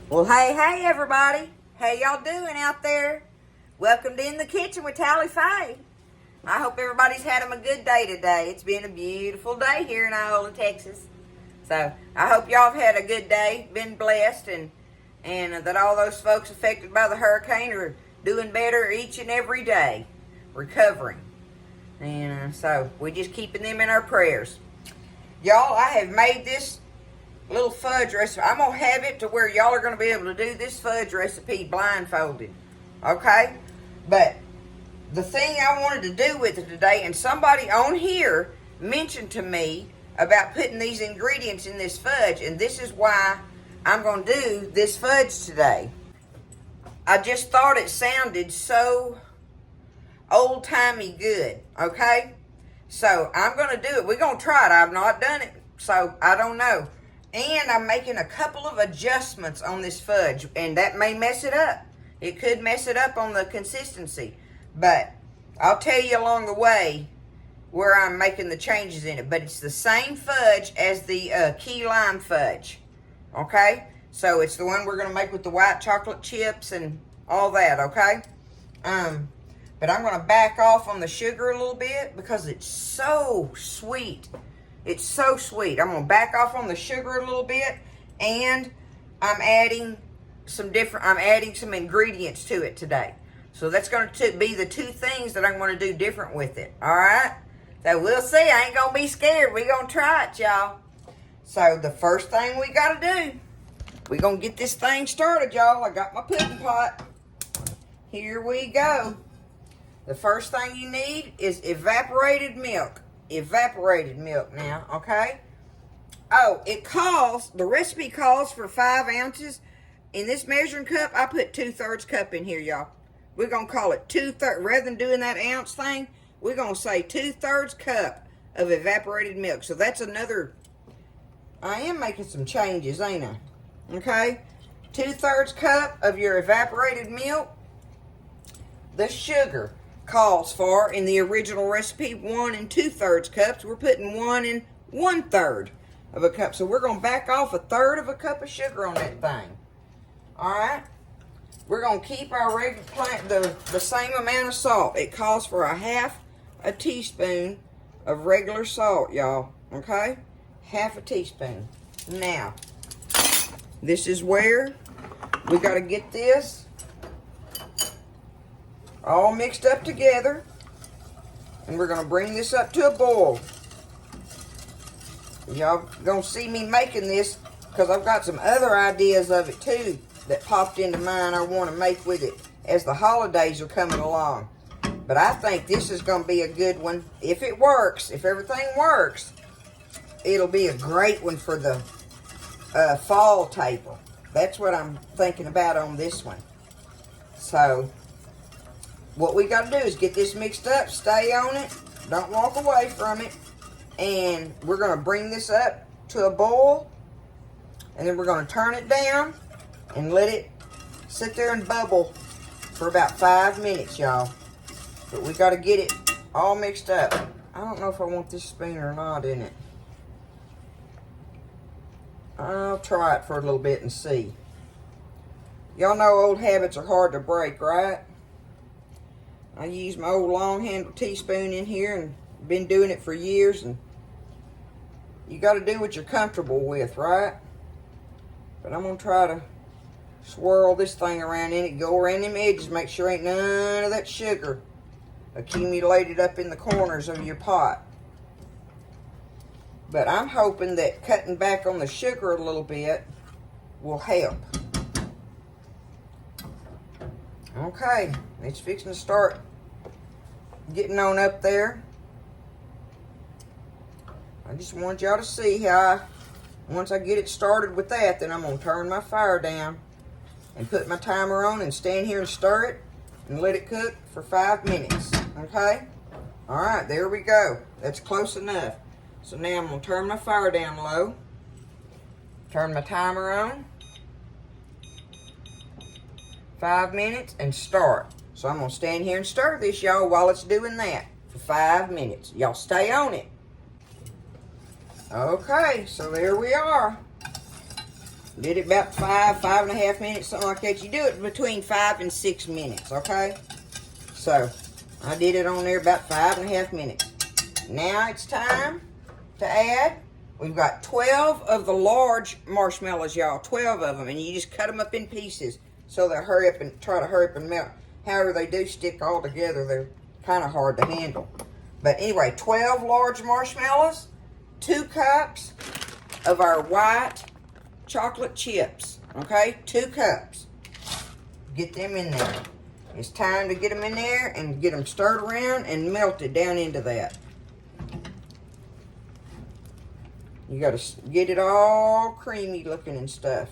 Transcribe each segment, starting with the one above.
Well, hey, everybody. How y'all doing out there? Welcome to In the Kitchen with Tally Faye. I hope everybody's had a good day today. It's been a beautiful day here in Iola, Texas. So, I hope y'all have had a good day, been blessed, and that all those folks affected by the hurricane are doing better each and every day, recovering. And so, we're just keeping them in our prayers. Y'all, I have made this little fudge recipe. I'm going to have it to where y'all are going to be able to do this fudge recipe blindfolded. Okay? But the thing I wanted to do with it today, and somebody on here mentioned to me about putting these ingredients in this fudge, and this is why I'm going to do this fudge today. I just thought it sounded so old-timey good. Okay? So I'm going to do it. We're going to try it. I've not done it, so I don't know. And I'm making a couple of adjustments on this fudge, and that may mess it up. It could mess it up on the consistency. But I'll tell you along the way where I'm making the changes in it. But it's the same fudge as the key lime fudge. Okay? So it's the one we're going to make with the white chocolate chips and all that, okay? But I'm going to back off on the sugar a little bit because it's so sweet. It's so sweet. I'm going to back off on the sugar a little bit, and I'm adding some ingredients to it today. So that's going to be the two things that I'm going to do different with it. All right? So we'll see. I ain't going to be scared. We're going to try it, y'all. So the first thing we got to do, we're going to get this thing started, y'all. I got my pudding pot. Here we go. The first thing you need is evaporated milk. Evaporated milk now, okay? Oh, the recipe calls for 5 ounces. In this measuring cup, I put 2/3 cup in here, y'all. We're going to call it 2/3. Rather than doing that ounce thing, we're going to say 2/3 cup of evaporated milk. So that's another, I am making some changes, ain't I? Okay? 2/3 cup of your evaporated milk. The sugar calls for, in the original recipe, 1 2/3 cups. We're putting 1 1/3 of a cup. So we're going to back off 1/3 of a cup of sugar on that thing. Alright? We're going to keep our the same amount of salt. It calls for 1/2 teaspoon of regular salt, y'all. Okay? 1/2 teaspoon. Now, this is where we got to get this all mixed up together, and we're going to bring this up to a boil. Y'all going to see me making this because I've got some other ideas of it too that popped into mind I want to make with it as the holidays are coming along. But I think this is going to be a good one. If it works, if everything works, it'll be a great one for the fall table. That's what I'm thinking about on this one. So what we got to do is get this mixed up, stay on it, don't walk away from it, and we're going to bring this up to a boil, and then we're going to turn it down and let it sit there and bubble for about 5 minutes, y'all. But we got to get it all mixed up. I don't know if I want this spoon or not in it. I'll try it for a little bit and see. Y'all know old habits are hard to break, right? I use my old long handle teaspoon in here and been doing it for years, and you got to do what you're comfortable with, right? But I'm going to try to swirl this thing around in it, go around them edges, make sure ain't none of that sugar accumulated up in the corners of your pot. But I'm hoping that cutting back on the sugar a little bit will help. Okay, it's fixing to start getting on up there. I just want y'all to see how once I get it started with that, then I'm going to turn my fire down and put my timer on and stand here and stir it and let it cook for 5 minutes. Okay? Alright, there we go. That's close enough. So now I'm going to turn my fire down low. Turn my timer on. 5 minutes and start. So I'm going to stand here and stir this, y'all, while it's doing that for 5 minutes. Y'all stay on it. Okay, so there we are. Did it about 5.5 minutes, something like that. You do it between 5 and 6 minutes, okay? So, I did it on there about 5.5 minutes. Now it's time to add. We've got 12 of the large marshmallows, y'all. 12 of them, and you just cut them up in pieces so they'll try to hurry up and melt. However, they do stick all together. They're kind of hard to handle. But anyway, 12 large marshmallows, 2 cups of our white chocolate chips, okay? 2 cups. Get them in there. It's time to get them in there and get them stirred around and melted down into that. You got to get it all creamy looking and stuff.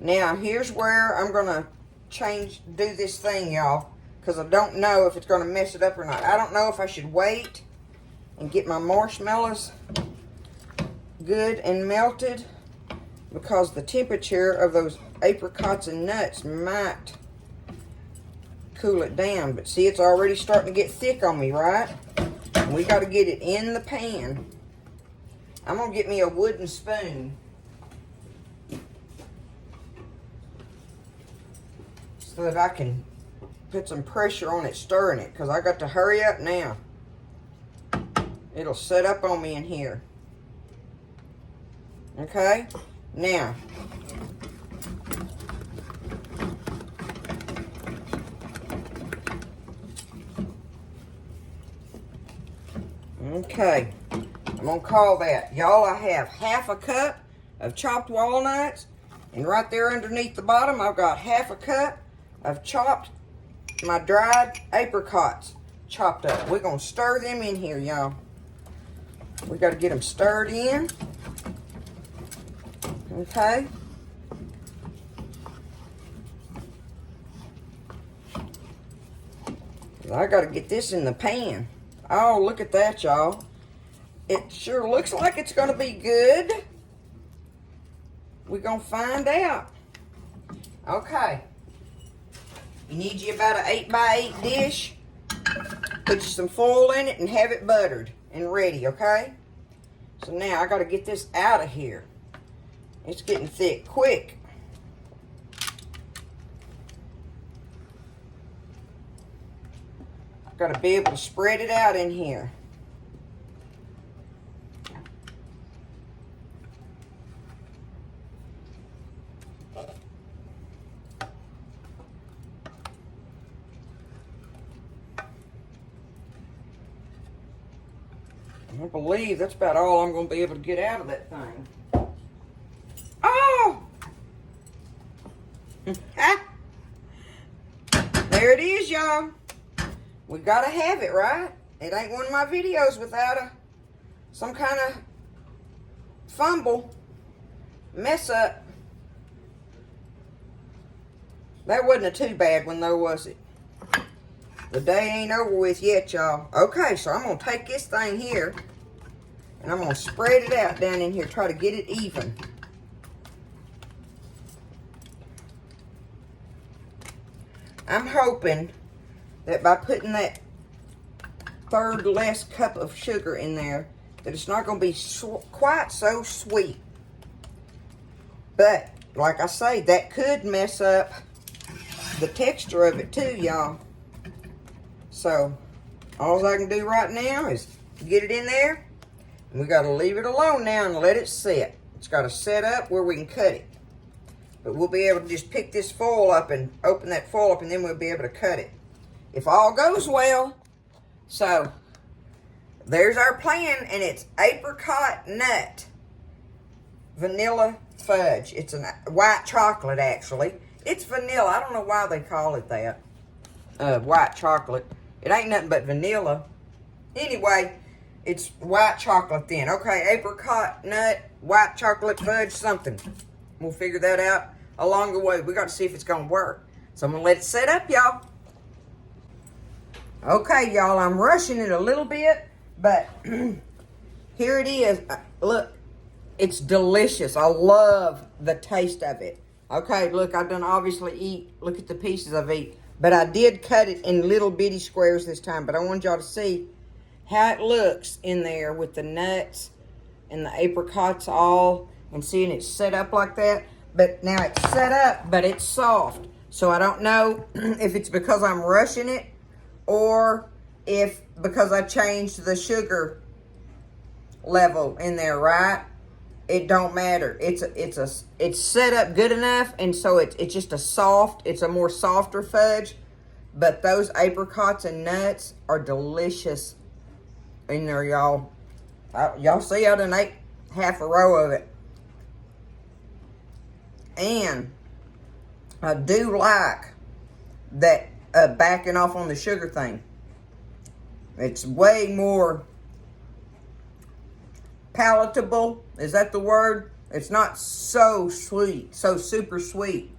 Now, here's where I'm going to do this thing, y'all, because I don't know if it's going to mess it up or not. I don't know if I should wait and get my marshmallows good and melted, because the temperature of those apricots and nuts might cool it down. But see, it's already starting to get thick on me, right? And we got to get it in the pan. I'm going to get me a wooden spoon. So that I can put some pressure on it, stirring it, because I got to hurry up now. It'll set up on me in here. Okay? Now, okay, I'm going to call that. Y'all, I have half a cup of chopped walnuts, and right there underneath the bottom, I've got half a cup of my dried apricots chopped up. We're going to stir them in here, y'all. We got to get them stirred in. Okay. I got to get this in the pan. Oh, look at that, y'all. It sure looks like it's going to be good. We're going to find out. Okay. You need you about an 8x8 dish. Put you some foil in it and have it buttered and ready, okay? So now I got to get this out of here. It's getting thick quick. Got to be able to spread it out in here. I believe that's about all I'm going to be able to get out of that thing. Oh! There it is, y'all. We got to have it, right? It ain't one of my videos without some kind of fumble, mess up. That wasn't a too bad one, though, was it? The day ain't over with yet, y'all. Okay, so I'm going to take this thing here, and I'm going to spread it out down in here, try to get it even. I'm hoping that by putting that third less cup of sugar in there, that it's not going to be quite so sweet. But, like I say, that could mess up the texture of it too, y'all. So, all I can do right now is get it in there. And we got to leave it alone now and let it set. It's got to set up where we can cut it. But we'll be able to just pick this foil up and open that foil up, and then we'll be able to cut it. If all goes well. So, there's our plan, and it's apricot nut vanilla fudge. It's a white chocolate, actually. It's vanilla. I don't know why they call it that. White chocolate. It ain't nothing but vanilla. Anyway, it's white chocolate then. Okay, apricot nut, white chocolate fudge, something. We'll figure that out along the way. We got to see if it's going to work. So I'm going to let it set up, y'all. Okay, y'all, I'm rushing it a little bit, but here it is. Look, it's delicious. I love the taste of it. Okay, look, I done obviously eat. Look at the pieces I've eat. But I did cut it in little bitty squares this time. But I wanted y'all to see how it looks in there with the nuts and the apricots all. And seeing it set up like that. But now it's set up, but it's soft. So I don't know if it's because I'm rushing it or if because I changed the sugar level in there, right? It don't matter. It's set up good enough, and so it's just it's a more softer fudge. But those apricots and nuts are delicious in there, y'all. Y'all see I done ate half a row of it. And I do like that backing off on the sugar thing. It's way more palatable. Is that the word? It's not so sweet, so super sweet.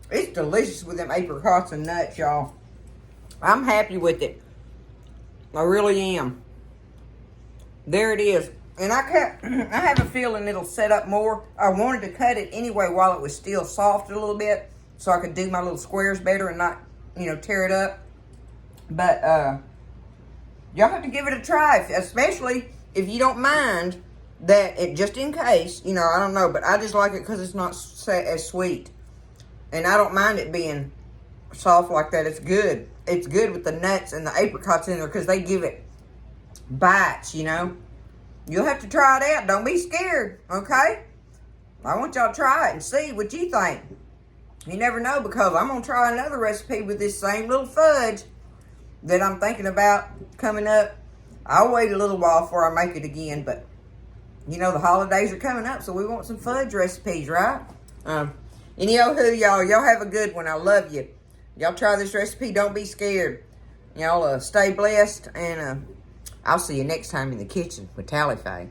It's delicious with them apricots and nuts, y'all. I'm happy with it. I really am. There it is. And I have a feeling it'll set up more. I wanted to cut it anyway while it was still soft a little bit, so I could do my little squares better and not, tear it up. But y'all have to give it a try, especially if you don't mind that it, just in case, I don't know, but I just like it because it's not as sweet. And I don't mind it being soft like that. It's good. It's good with the nuts and the apricots in there because they give it bites, You'll have to try it out. Don't be scared, okay? I want y'all to try it and see what you think. You never know, because I'm going to try another recipe with this same little fudge that I'm thinking about coming up. I'll wait a little while before I make it again, but the holidays are coming up, so we want some fudge recipes, right? Anywho, y'all have a good one. I love you. Y'all try this recipe. Don't be scared. Y'all stay blessed, and I'll see you next time in the kitchen with Tally Faye.